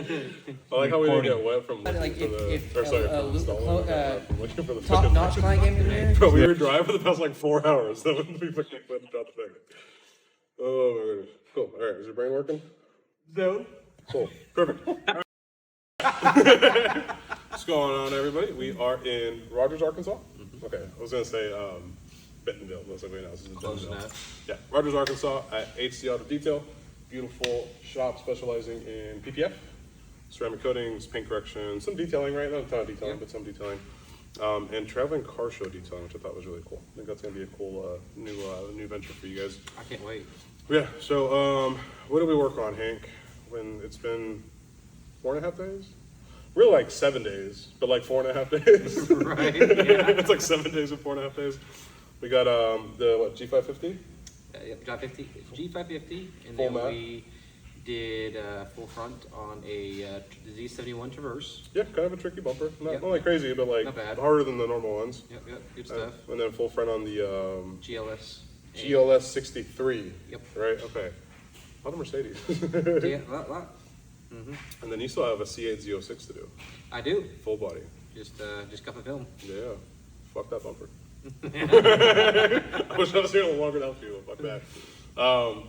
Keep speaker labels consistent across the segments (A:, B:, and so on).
A: I like how we didn't get wet from looking
B: Like
A: for the,
B: if
A: or sorry, from installing, from looking for the fucking
B: top-notch client came in there.
A: Bro, we were driving for the past like 4 hours. That wouldn't be fucking fun to drop the thing. Oh my goodness. Cool. All right, is your brain working?
C: No.
A: Cool. Perfect. What's going on, everybody? We are in Rogers, Arkansas. Okay, I was gonna say Bentonville. Looks like we announced this is
C: Close
A: Bentonville.
C: enough.
A: Yeah, Rogers, Arkansas at HC Auto Detail. Beautiful shop specializing in PPF, ceramic coatings, paint correction, some detailing, right? Not a ton of detailing, but some detailing. And traveling car show detailing, which I thought was really cool. I think that's gonna be a cool new venture for you guys.
C: I can't wait.
A: Yeah. So what did we work on, Hank? When it's been 4.5 days? Really like 7 days, but like 4.5 days.
C: Right. Yeah.
A: It's like 7 days and 4.5 days. We got the what, G550?
C: Yep, G550, and
A: Full
C: then
A: mat.
C: we did full front on a the Z71 Traverse.
A: Yeah, kind of a tricky bumper. Not
C: Yep.
A: like crazy, but like
C: Not bad.
A: harder than the normal ones.
C: Yep, good stuff.
A: And then full front on the
C: GLS.
A: GLS 63.
C: Yep.
A: Right. Okay. A lot of Mercedes.
C: Yeah, lot.
A: And then you still have a C8 Z06 to do.
C: I do.
A: Full body.
C: Just got the film.
A: Yeah. Fuck that bumper. I wish I was here a little longer to help you. Fuck that.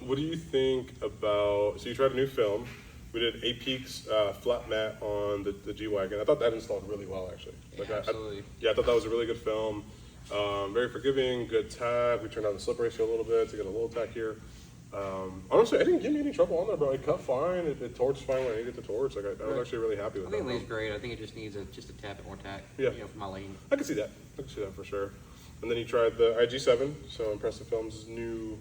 A: What do you think about? So you tried a new film. We did 8 Peaks flat mat on the G-Wagon. I thought that installed really well, actually.
C: Yeah, absolutely.
A: I thought that was a really good film. Very forgiving, good tack. We turned down the slip ratio a little bit to get a little tack here. Honestly, it didn't give me any trouble on there, bro. It cut fine. It torched fine when I needed to torch. Like I was actually really happy with
C: I
A: that.
C: think it lays great. I think it just needs just a tad bit more tack.
A: Yeah.
C: You know, for my lane.
A: I can see that. I can see that for sure. And then he tried the IG7, so Impressive Films' new,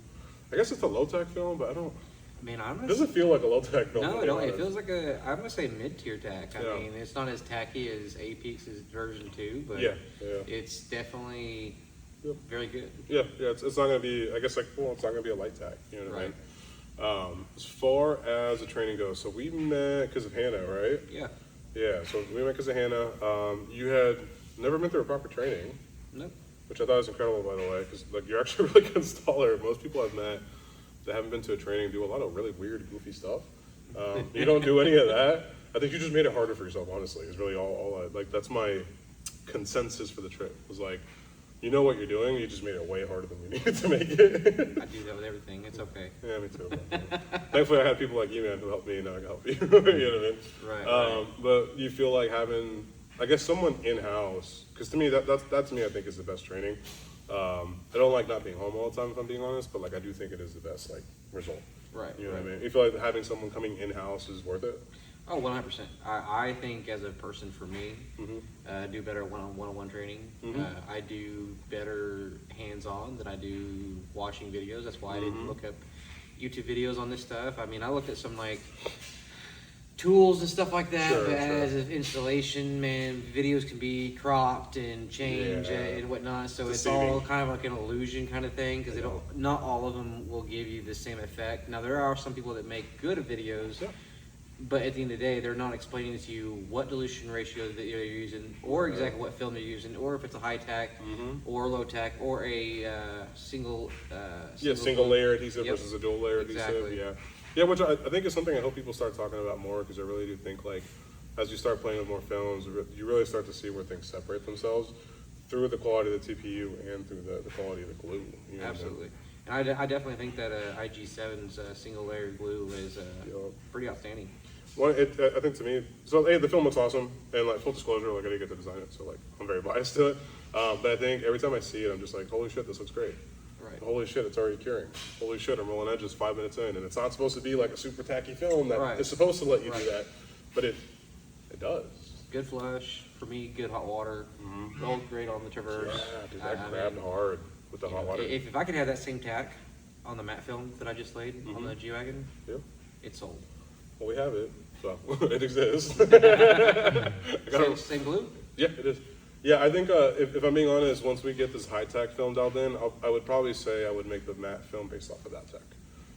A: I guess it's a low-tech film, but I don't,
C: I mean,
A: it doesn't feel like a low-tech film.
C: No,
A: to
C: it
A: be
C: don't. It
A: honest.
C: feels like I'm gonna say mid-tier tack. I
A: Yeah.
C: mean, it's not as tacky as Apex version 2, but
A: Yeah.
C: it's definitely
A: Yep.
C: very good.
A: Yeah, it's not going to be, I guess, like, well, it's not going to be a light tack, you know what I mean? As far as the training goes, so we met because of Hannah, right?
C: Yeah.
A: Yeah, so we met because of Hannah. You had never been through a proper training,
C: Nope.
A: which I thought was incredible, by the way, because like you're actually a really good installer. Most people I've met that haven't been to a training do a lot of really weird, goofy stuff. You don't do any of that. I think you just made it harder for yourself, honestly, is really all I, like, that's my consensus for the trip, was like, you know what you're doing, you just made it way harder than we needed to make it.
C: I do that with everything. It's okay.
A: Yeah, me too. Thankfully, I had people like you, man, who helped me, and now I can help you. You know what I mean?
C: Right.
A: But you feel like having, I guess, someone in-house, because to me, that to me, I think is the best training. I don't like not being home all the time, if I'm being honest, but like I do think it is the best like result.
C: Right.
A: You know
C: right.
A: what I mean? You feel like having someone coming in-house is worth it?
C: Oh, 100%. I think as a person, for me,
A: Mm-hmm.
C: do better one-on-one training. I do better hands-on than I do watching videos. That's why I didn't look up YouTube videos on this stuff. I mean, I looked at some like tools and stuff like that,
A: Sure,
C: but
A: sure.
C: as an installation, man, videos can be cropped and changed
A: Yeah.
C: and whatnot. So it's
A: Deceiving.
C: all kind of like an illusion kind of thing, because not all of them will give you the same effect. Now, there are some people that make good videos.
A: Yeah.
C: But at the end of the day, they're not explaining to you what dilution ratio that you're using, or exactly what film they're using, or if it's a high tack, or low tack, or a single.
A: Single layer adhesive
C: Yep.
A: versus a dual layer adhesive.
C: Exactly.
A: Yeah, which I think is something I hope people start talking about more, because I really do think like as you start playing with more films, you really start to see where things separate themselves through the quality of the TPU and through the quality of the glue. You know what I mean?
C: Absolutely. And I definitely think that IG7's single layer glue is pretty outstanding.
A: I think to me, so hey, the film looks awesome, and like full disclosure, like I didn't get to design it, so like I'm very biased to it. But I think every time I see it, I'm just like, holy shit, this looks great.
C: Right.
A: Holy shit, it's already curing. Holy shit, I'm rolling edges 5 minutes in, and it's not supposed to be like a super tacky film that
C: Right.
A: is supposed to let you
C: Right.
A: do that, but it does.
C: Good flush for me. Good hot water. Rolled great on the Traverse.
A: Yeah, dude, that
C: I
A: grabbed
C: mean,
A: hard with the hot water.
C: If I could have that same tack on the matte film that I just laid on the G-Wagon,
A: Yeah.
C: it's sold.
A: Well, we have it, so it exists.
C: Same glue?
A: Yeah, it is. Yeah, I think if I'm being honest, once we get this high-tech film dialed in, I would probably say I would make the matte film based off of that tech.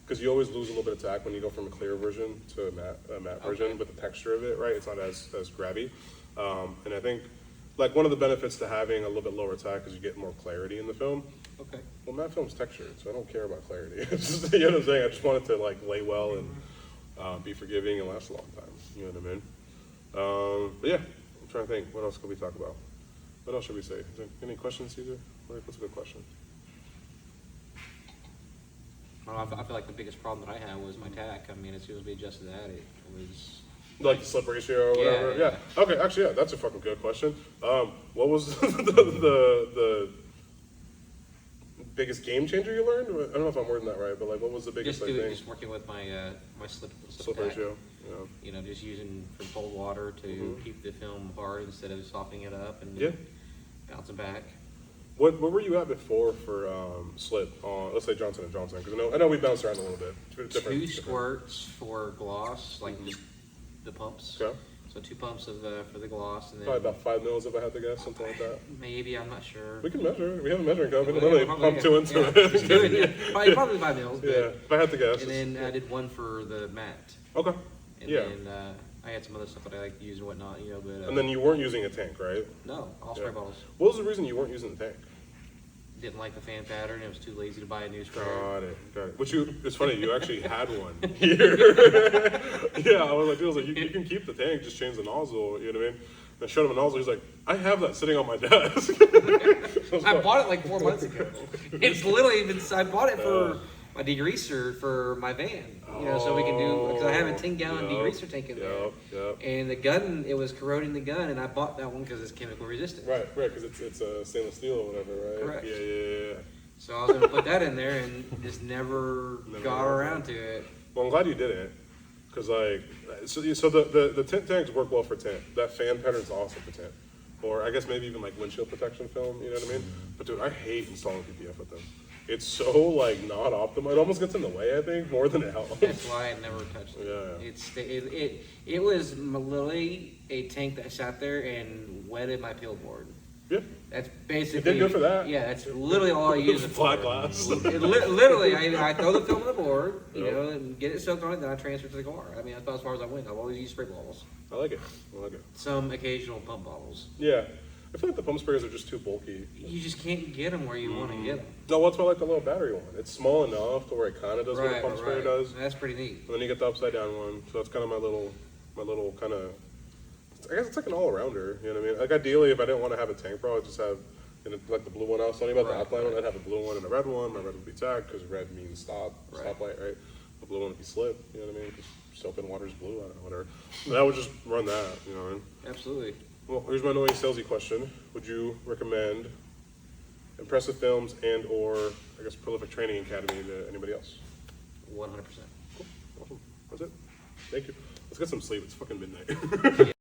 A: Because you always lose a little bit of tack when you go from a clear version to a matte version, with the texture of it, right? It's not as grabby. And I think, like, one of the benefits to having a little bit lower tack is you get more clarity in the film.
C: Okay.
A: Well, matte film's textured, so I don't care about clarity. It's just, you know what I'm saying? I just want it to, like, lay well and be forgiving and last a long time. You know what I mean? But yeah, I'm trying to think. What else could we talk about? What else should we say? Is there any questions, Caesar? What's a good question?
C: I feel like the biggest problem that I had was my tack. I mean, as soon as we adjusted that, it was
A: Like the slip ratio or whatever?
C: Yeah.
A: Okay, actually, yeah, that's a fucking good question. What was the biggest game changer you learned? I don't know if I'm wording that right, but like, what was the biggest thing?
C: just working with my my slip
A: Slip
C: tack.
A: ratio. Yeah.
C: You know, just using from cold water to keep the film hard instead of softening it up and
A: Yeah.
C: bouncing back.
A: What were you at before for slip on, let's say Johnson & Johnson? Because I know we bounced around a little bit.
C: Two squirts for gloss, like just the pumps.
A: Okay.
C: So 2 pumps of for the gloss, and then
A: Probably about 5 mils if I had to guess, something like that.
C: maybe, I'm not sure.
A: We can measure. We have a measuring cup. We can
C: Yeah,
A: literally
C: probably,
A: pump 2 into
C: yeah,
A: it.
C: just do it, yeah. Probably 5 mils. But,
A: Yeah, if I had to guess.
C: And then I did 1 for the mat.
A: Okay.
C: And
A: Yeah.
C: then I had some other stuff that I like to use and whatnot, you know. But
A: And then you weren't using a tank, right?
C: no, all spray
A: Yeah.
C: bottles.
A: What was the reason you weren't using the tank?
C: Didn't like the fan pattern. It was too lazy to buy a new sprayer.
A: Got it. Which it's funny, you actually had one here. Yeah, I was like, you can keep the tank, just change the nozzle, you know what I mean? And I showed him a nozzle, he's like, I have that sitting on my desk.
C: I bought it like 4 months ago. It's literally been, I bought it for my degreaser for my van. You know, so we can do, because I have a 10-gallon degreaser tank in there.
A: Yep.
C: And the gun, it was corroding the gun, and I bought that one because it's chemical resistant.
A: Right, because it's stainless steel or whatever, right?
C: Correct.
A: Yeah.
C: So I was going to put that in there and just never got around to it.
A: Well, I'm glad you didn't, because like, so the tint tanks work well for tint. That fan pattern's awesome for tint, or I guess maybe even like windshield protection film. You know what I mean? But dude, I hate installing PPF with them. It's so like not optimal. It almost gets in the way, I think, more than it helps.
C: That's why I never touched it.
A: Yeah.
C: It was literally a tank that sat there and wetted my pill board.
A: Yeah.
C: That's basically.
A: It did good for that.
C: Yeah, that's literally all I use it for.
A: Flat glass.
C: Literally, I throw the film on the board, you
A: Yep.
C: know, and get it soaked on it, then I transfer it to the car. I mean, that's about as far as I went. I've always used spray bottles.
A: I like it.
C: Some occasional pump bottles.
A: Yeah. I feel like the pump sprayers are just too bulky.
C: You just can't get them where you want to get them.
A: No, that's why I like the little battery one. It's small enough to where it kind of does what a pump sprayer does.
C: That's pretty neat.
A: And then you get the upside down one. So that's kind of my little kind of, I guess it's like an all-arounder, you know what I mean? Like ideally, if I didn't want to have a tank pro, I'd just have, like the blue one I was telling you about, the alkaline one, I'd have a blue one and a red one. My red would be tack, because red means stoplight, right? The blue one would be slip, you know what I mean? Because soap and water's blue, I don't know, whatever. And I would just run that, you know what I mean?
C: Absolutely.
A: Well, here's my annoying salesy question. Would you recommend Impressive Films and or, I guess, Prolific Training Academy to anybody else?
C: 100%.
A: Cool. Awesome. That's it. Thank you. Let's get some sleep. It's fucking midnight.